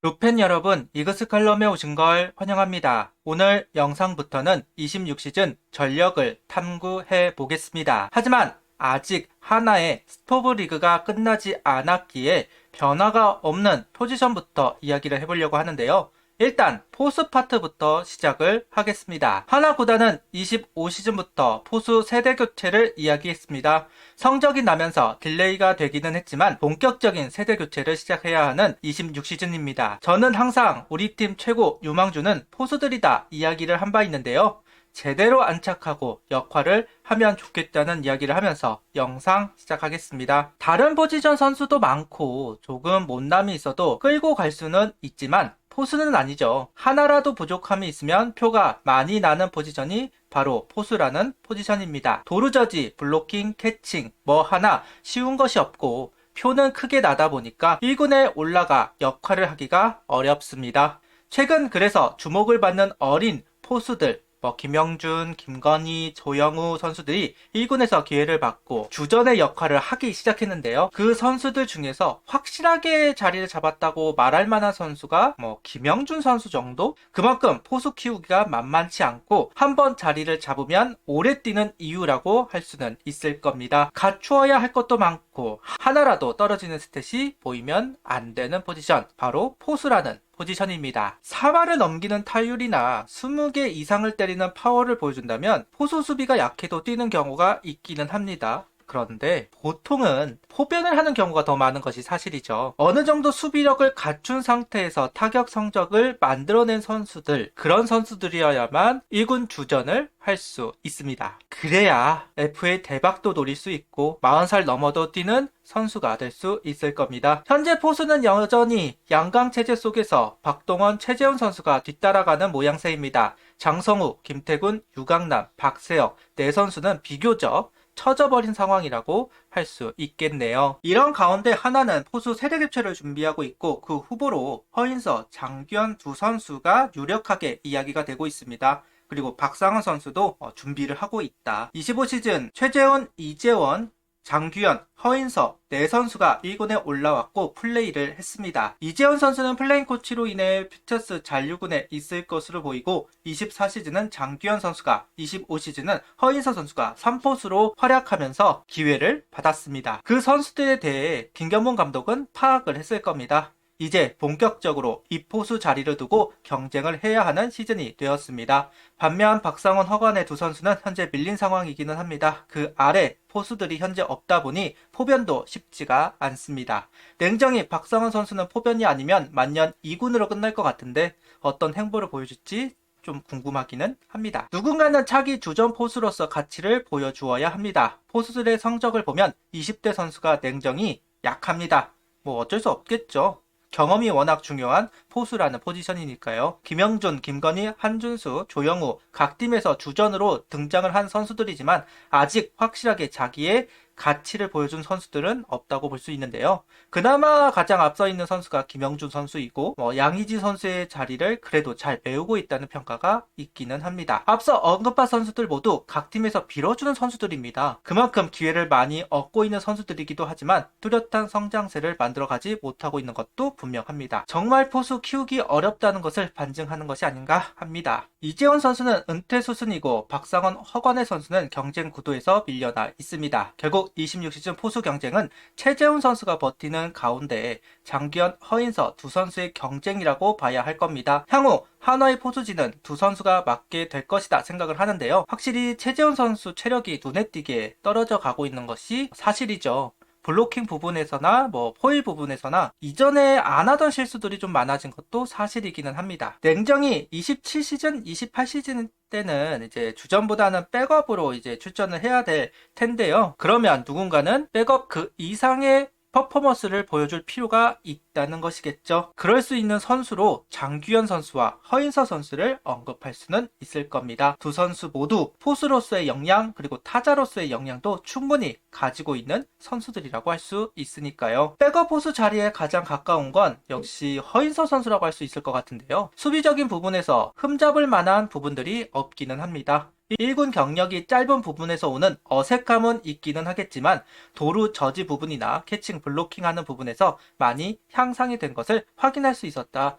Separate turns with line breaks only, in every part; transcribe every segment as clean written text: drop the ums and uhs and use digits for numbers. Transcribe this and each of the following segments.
루펜 여러분, 이그스칼럼에 오신 걸 환영합니다. 오늘 영상부터는 26시즌 전력을 탐구해 보겠습니다. 하지만 아직 하나의 스토브 리그가 끝나지 않았기에 변화가 없는 포지션부터 이야기를 해보려고 하는데요. 일단 포수 파트부터 시작을 하겠습니다. 하나 구단은 25시즌부터 포수 세대 교체를 이야기했습니다. 성적이 나면서 딜레이가 되기는 했지만 본격적인 세대 교체를 시작해야 하는 26시즌입니다. 저는 항상 우리 팀 최고 유망주는 포수들이다 이야기를 한 바 있는데요. 제대로 안착하고 역할을 하면 좋겠다는 이야기를 하면서 영상 시작하겠습니다. 다른 포지션 선수도 많고 조금 못남이 있어도 끌고 갈 수는 있지만 포수는 아니죠. 하나라도 부족함이 있으면 표가 많이 나는 포지션이 바로 포수라는 포지션입니다. 도루저지, 블로킹, 캐칭 뭐 하나 쉬운 것이 없고 표는 크게 나다 보니까 1군에 올라가 역할을 하기가 어렵습니다. 최근 그래서 주목을 받는 어린 포수들 김영준, 김건희, 조영우 선수들이 1군에서 기회를 받고 주전의 역할을 하기 시작했는데요. 그 선수들 중에서 확실하게 자리를 잡았다고 말할 만한 선수가 김영준 선수 정도? 그만큼 포수 키우기가 만만치 않고 한번 자리를 잡으면 오래 뛰는 이유라고 할 수는 있을 겁니다. 갖추어야 할 것도 많고 하나라도 떨어지는 스탯이 보이면 안 되는 포지션, 바로 포수라는 포지션입니다. 4마를 넘기는 타율이나 20개 이상을 때리는 파워를 보여준다면 포수 수비가 약해도 뛰는 경우가 있기는 합니다. 그런데 보통은 포변을 하는 경우가 더 많은 것이 사실이죠. 어느 정도 수비력을 갖춘 상태에서 타격 성적을 만들어낸 선수들, 그런 선수들이어야만 1군 주전을 할 수 있습니다. 그래야 FA 대박도 노릴 수 있고 40살 넘어도 뛰는 선수가 될 수 있을 겁니다. 현재 포수는 여전히 양강 체제 속에서 박동원, 최재훈 선수가 뒤따라가는 모양새입니다. 장성우, 김태군, 유강남, 박세혁 네 선수는 비교적 처져버린 상황이라고 할 수 있겠네요. 이런 가운데 하나는 포수 세대 교체를 준비하고 있고 그 후보로 허인서, 장규현 두 선수가 유력하게 이야기가 되고 있습니다. 그리고 박상원 선수도 준비를 하고 있다. 25시즌 최재훈, 이재원, 장규현, 허인서 네 선수가 1군에 올라왔고 플레이를 했습니다. 이재원 선수는 플레잉 코치로 인해 퓨처스 잔류군에 있을 것으로 보이고 24시즌은 장규현 선수가, 25시즌은 허인서 선수가 3포수로 활약하면서 기회를 받았습니다. 그 선수들에 대해 김경문 감독은 파악을 했을 겁니다. 이제 본격적으로 이 포수 자리를 두고 경쟁을 해야 하는 시즌이 되었습니다. 반면 박상원, 허관의 두 선수는 현재 밀린 상황이기는 합니다. 그 아래 포수들이 현재 없다 보니 포변도 쉽지가 않습니다. 냉정히 박상원 선수는 포변이 아니면 만년 2군으로 끝날 것 같은데 어떤 행보를 보여줄지 좀 궁금하기는 합니다. 누군가는 차기 주전 포수로서 가치를 보여주어야 합니다. 포수들의 성적을 보면 20대 선수가 냉정히 약합니다. 어쩔 수 없겠죠. 경험이 워낙 중요한 포수라는 포지션이니까요. 김영준, 김건희, 한준수, 조영우 각 팀에서 주전으로 등장을 한 선수들이지만 아직 확실하게 자기의 가치를 보여준 선수들은 없다고 볼 수 있는데요. 그나마 가장 앞서 있는 선수가 김영준 선수이고 양의지 선수의 자리를 그래도 잘 메우고 있다는 평가가 있기는 합니다. 앞서 언급한 선수들 모두 각 팀에서 빌어주는 선수들입니다. 그만큼 기회를 많이 얻고 있는 선수들이기도 하지만 뚜렷한 성장세를 만들어가지 못하고 있는 것도 분명합니다. 정말 포수 키우기 어렵다는 것을 반증하는 것이 아닌가 합니다. 이재원 선수는 은퇴 수순이고 박상원, 허관의 선수는 경쟁 구도에서 밀려나 있습니다. 결국 26시즌 포수 경쟁은 최재훈 선수가 버티는 가운데 장기현, 허인서 두 선수의 경쟁이라고 봐야 할 겁니다. 향후 한화의 포수진은 두 선수가 맡게 될 것이다 생각을 하는데요. 확실히 최재훈 선수 체력이 눈에 띄게 떨어져 가고 있는 것이 사실이죠. 블로킹 부분에서나 포일 부분에서나 이전에 안 하던 실수들이 좀 많아진 것도 사실이기는 합니다. 냉정히 27시즌, 28시즌 때는 이제 주전보다는 백업으로 이제 출전을 해야 될 텐데요. 그러면 누군가는 백업 그 이상의 퍼포먼스를 보여줄 필요가 있다는 것이겠죠. 그럴 수 있는 선수로 장규현 선수와 허인서 선수를 언급할 수는 있을 겁니다. 두 선수 모두 포수로서의 역량 그리고 타자로서의 역량도 충분히 가지고 있는 선수들이라고 할 수 있으니까요. 백업 포수 자리에 가장 가까운 건 역시 허인서 선수라고 할 수 있을 것 같은데요. 수비적인 부분에서 흠잡을 만한 부분들이 없기는 합니다. 1군 경력이 짧은 부분에서 오는 어색함은 있기는 하겠지만 도루 저지 부분이나 캐칭 블로킹하는 부분에서 많이 향상이 된 것을 확인할 수 있었다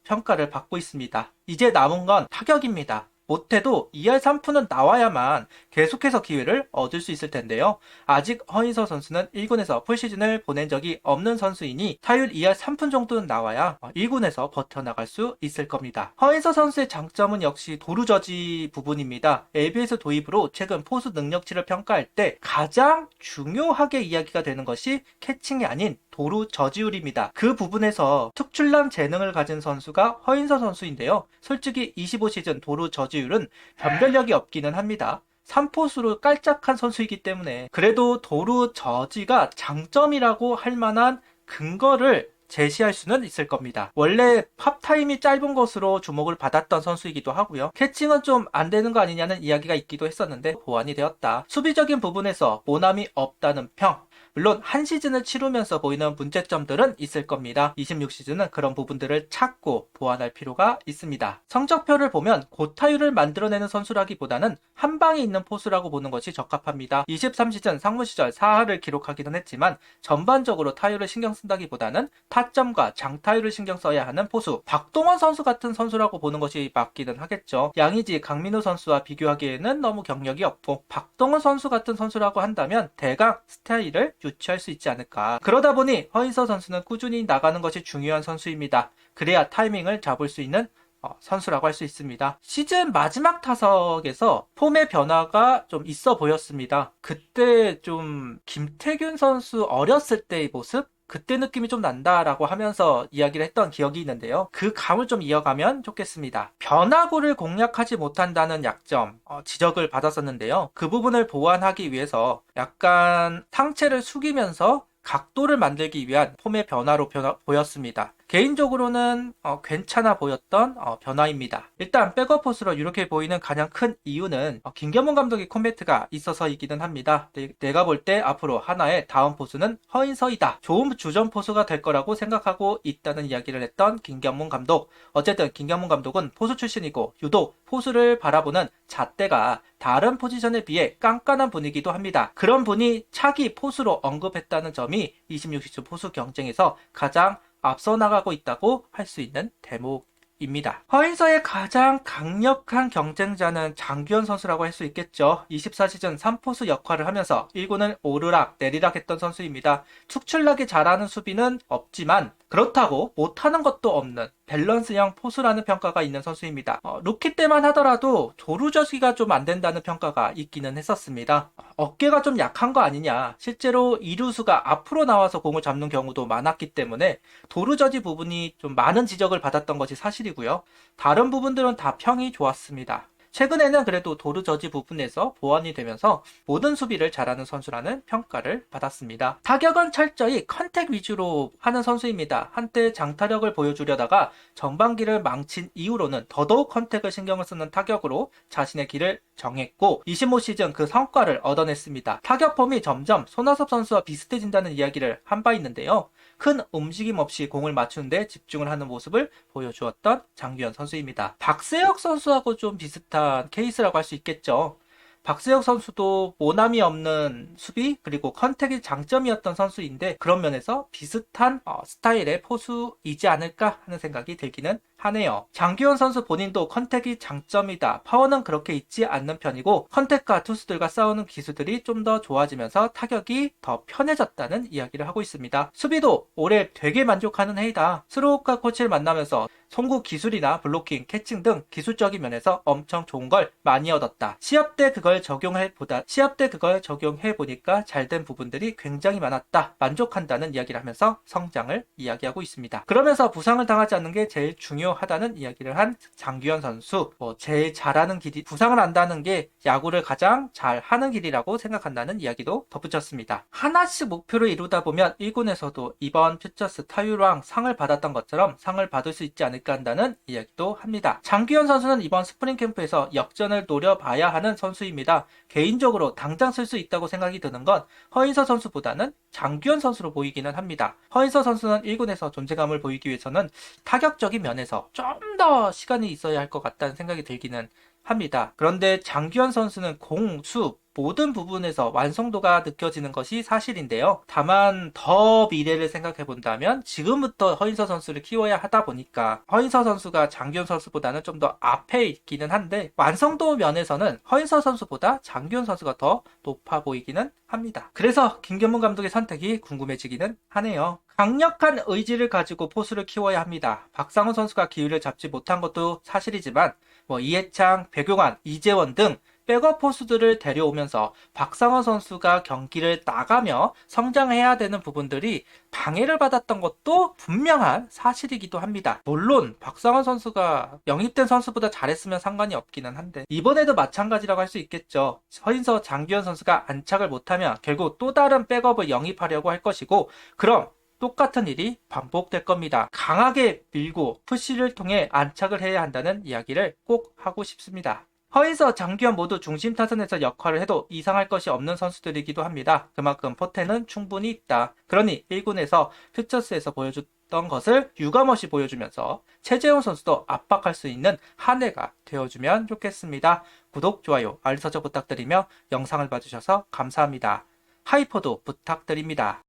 평가를 받고 있습니다. 이제 남은 건 타격입니다. 못해도 2할 3푼은 나와야만 계속해서 기회를 얻을 수 있을 텐데요. 아직 허인서 선수는 1군에서 풀시즌을 보낸 적이 없는 선수이니 타율 2할 3푼 정도는 나와야 1군에서 버텨나갈 수 있을 겁니다. 허인서 선수의 장점은 역시 도루저지 부분입니다. ABS 도입으로 최근 포수 능력치를 평가할 때 가장 중요하게 이야기가 되는 것이 캐칭이 아닌 도루 저지율입니다. 그 부분에서 특출난 재능을 가진 선수가 허인서 선수인데요. 솔직히 25시즌 도루 저지율은 변별력이 없기는 합니다. 3포수로 깔짝한 선수이기 때문에 그래도 도루 저지가 장점이라고 할 만한 근거를 제시할 수는 있을 겁니다. 원래 팝타임이 짧은 것으로 주목을 받았던 선수이기도 하고요. 캐칭은 좀 안 되는 거 아니냐는 이야기가 있기도 했었는데 보완이 되었다. 수비적인 부분에서 모남이 없다는 평, 물론 한 시즌을 치르면서 보이는 문제점들은 있을 겁니다. 26시즌은 그런 부분들을 찾고 보완할 필요가 있습니다. 성적표를 보면 고타율을 만들어내는 선수라기보다는 한 방에 있는 포수라고 보는 것이 적합합니다. 23시즌 상무 시절 4할을 기록하기는 했지만 전반적으로 타율을 신경 쓴다기보다는 타점과 장타율을 신경 써야 하는 포수, 박동원 선수 같은 선수라고 보는 것이 맞기는 하겠죠. 양의지, 강민호 선수와 비교하기에는 너무 경력이 없고 박동원 선수 같은 선수라고 한다면 대강 스타일을 유치할 수 있지 않을까. 그러다 보니 허인서 선수는 꾸준히 나가는 것이 중요한 선수입니다. 그래야 타이밍을 잡을 수 있는 선수라고 할 수 있습니다. 시즌 마지막 타석에서 폼의 변화가 좀 있어 보였습니다. 그때 좀 김태균 선수 어렸을 때의 모습? 그때 느낌이 좀 난다라고 하면서 이야기를 했던 기억이 있는데요. 그 감을 좀 이어가면 좋겠습니다. 변화구를 공략하지 못한다는 약점 지적을 받았었는데요. 그 부분을 보완하기 위해서 약간 상체를 숙이면서 각도를 만들기 위한 폼의 변화로 보였습니다. 개인적으로는 괜찮아 보였던 변화입니다. 일단 백업 포수로 이렇게 보이는 가장 큰 이유는 김경문 감독의 코멘트가 있어서이기는 합니다. 내가 볼 때 앞으로 하나의 다음 포수는 허인서이다. 좋은 주전 포수가 될 거라고 생각하고 있다는 이야기를 했던 김경문 감독. 어쨌든 김경문 감독은 포수 출신이고 유독 포수를 바라보는 잣대가 다른 포지션에 비해 깐깐한 분이기도 합니다. 그런 분이 차기 포수로 언급했다는 점이 26시즌 포수 경쟁에서 가장 앞서 나가고 있다고 할 수 있는 대목입니다. 허인서의 가장 강력한 경쟁자는 장규현 선수라고 할 수 있겠죠. 24시즌 3포수 역할을 하면서 1군을 오르락 내리락 했던 선수입니다. 특출나게 잘하는 수비는 없지만 그렇다고 못하는 것도 없는 밸런스형 포수라는 평가가 있는 선수입니다. 루키 때만 하더라도 도루저지가 좀 안 된다는 평가가 있기는 했었습니다. 어깨가 좀 약한 거 아니냐. 실제로 이루수가 앞으로 나와서 공을 잡는 경우도 많았기 때문에 도루저지 부분이 좀 많은 지적을 받았던 것이 사실이고요. 다른 부분들은 다 평이 좋았습니다. 최근에는 그래도 도루저지 부분에서 보완이 되면서 모든 수비를 잘하는 선수라는 평가를 받았습니다. 타격은 철저히 컨택 위주로 하는 선수입니다. 한때 장타력을 보여주려다가 전반기를 망친 이후로는 더더욱 컨택을 신경을 쓰는 타격으로 자신의 길을 정했고 25시즌 그 성과를 얻어냈습니다. 타격폼이 점점 손아섭 선수와 비슷해진다는 이야기를 한 바 있는데요. 큰 움직임 없이 공을 맞추는데 집중을 하는 모습을 보여주었던 장규현 선수입니다. 박세혁 선수하고 좀 비슷한 케이스라고 할 수 있겠죠. 박세혁 선수도 모남이 없는 수비 그리고 컨택이 장점이었던 선수인데 그런 면에서 비슷한 스타일의 포수이지 않을까 하는 생각이 들기는 하네요. 장규현 선수 본인도 컨택이 장점이다. 파워는 그렇게 있지 않는 편이고 컨택과 투수들과 싸우는 기술들이 좀 더 좋아지면서 타격이 더 편해졌다는 이야기를 하고 있습니다. 수비도 올해 되게 만족하는 해이다. 스로우카 코치를 만나면서 송구 기술이나 블로킹, 캐칭 등 기술적인 면에서 엄청 좋은 걸 많이 얻었다. 시합 때 그걸 적용해 보니까 잘된 부분들이 굉장히 많았다. 만족한다는 이야기를 하면서 성장을 이야기하고 있습니다. 그러면서 부상을 당하지 않는 게 제일 중요하다는 이야기를 한 장규현 선수. 제일 잘하는 길이 부상을 안다는 게 야구를 가장 잘하는 길이라고 생각한다는 이야기도 덧붙였습니다. 하나씩 목표를 이루다 보면 1군에서도 이번 퓨처스 타율왕 상을 받았던 것처럼 상을 받을 수 있지 않을까 한다는 이야기도 합니다. 장규현 선수는 이번 스프링 캠프에서 역전을 노려봐야 하는 선수입니다. 개인적으로 당장 쓸 수 있다고 생각이 드는 건 허인서 선수보다는 장규현 선수로 보이기는 합니다. 허인서 선수는 1군에서 존재감을 보이기 위해서는 타격적인 면에서 좀 더 시간이 있어야 할 것 같다는 생각이 들기는 합니다. 그런데 장규현 선수는 공, 수 모든 부분에서 완성도가 느껴지는 것이 사실인데요. 다만 더 미래를 생각해 본다면 지금부터 허인서 선수를 키워야 하다 보니까 허인서 선수가 장기현 선수보다는 좀 더 앞에 있기는 한데 완성도 면에서는 허인서 선수보다 장기현 선수가 더 높아 보이기는 합니다. 그래서 김경문 감독의 선택이 궁금해지기는 하네요. 강력한 의지를 가지고 포수를 키워야 합니다. 박상훈 선수가 기회를 잡지 못한 것도 사실이지만 이해창, 백용환, 이재원 등 백업 포수들을 데려오면서 박상원 선수가 경기를 나가며 성장해야 되는 부분들이 방해를 받았던 것도 분명한 사실이기도 합니다. 물론 박상원 선수가 영입된 선수보다 잘했으면 상관이 없기는 한데 이번에도 마찬가지라고 할 수 있겠죠. 서인서, 장기현 선수가 안착을 못하면 결국 또 다른 백업을 영입하려고 할 것이고 그럼 똑같은 일이 반복될 겁니다. 강하게 밀고 푸시를 통해 안착을 해야 한다는 이야기를 꼭 하고 싶습니다. 허인서, 장기현 모두 중심 타선에서 역할을 해도 이상할 것이 없는 선수들이기도 합니다. 그만큼 포텐은 충분히 있다. 그러니 1군에서 퓨처스에서 보여줬던 것을 유감없이 보여주면서 최재훈 선수도 압박할 수 있는 한 해가 되어주면 좋겠습니다. 구독, 좋아요, 알림 설정 부탁드리며 영상을 봐주셔서 감사합니다. 하이퍼도 부탁드립니다.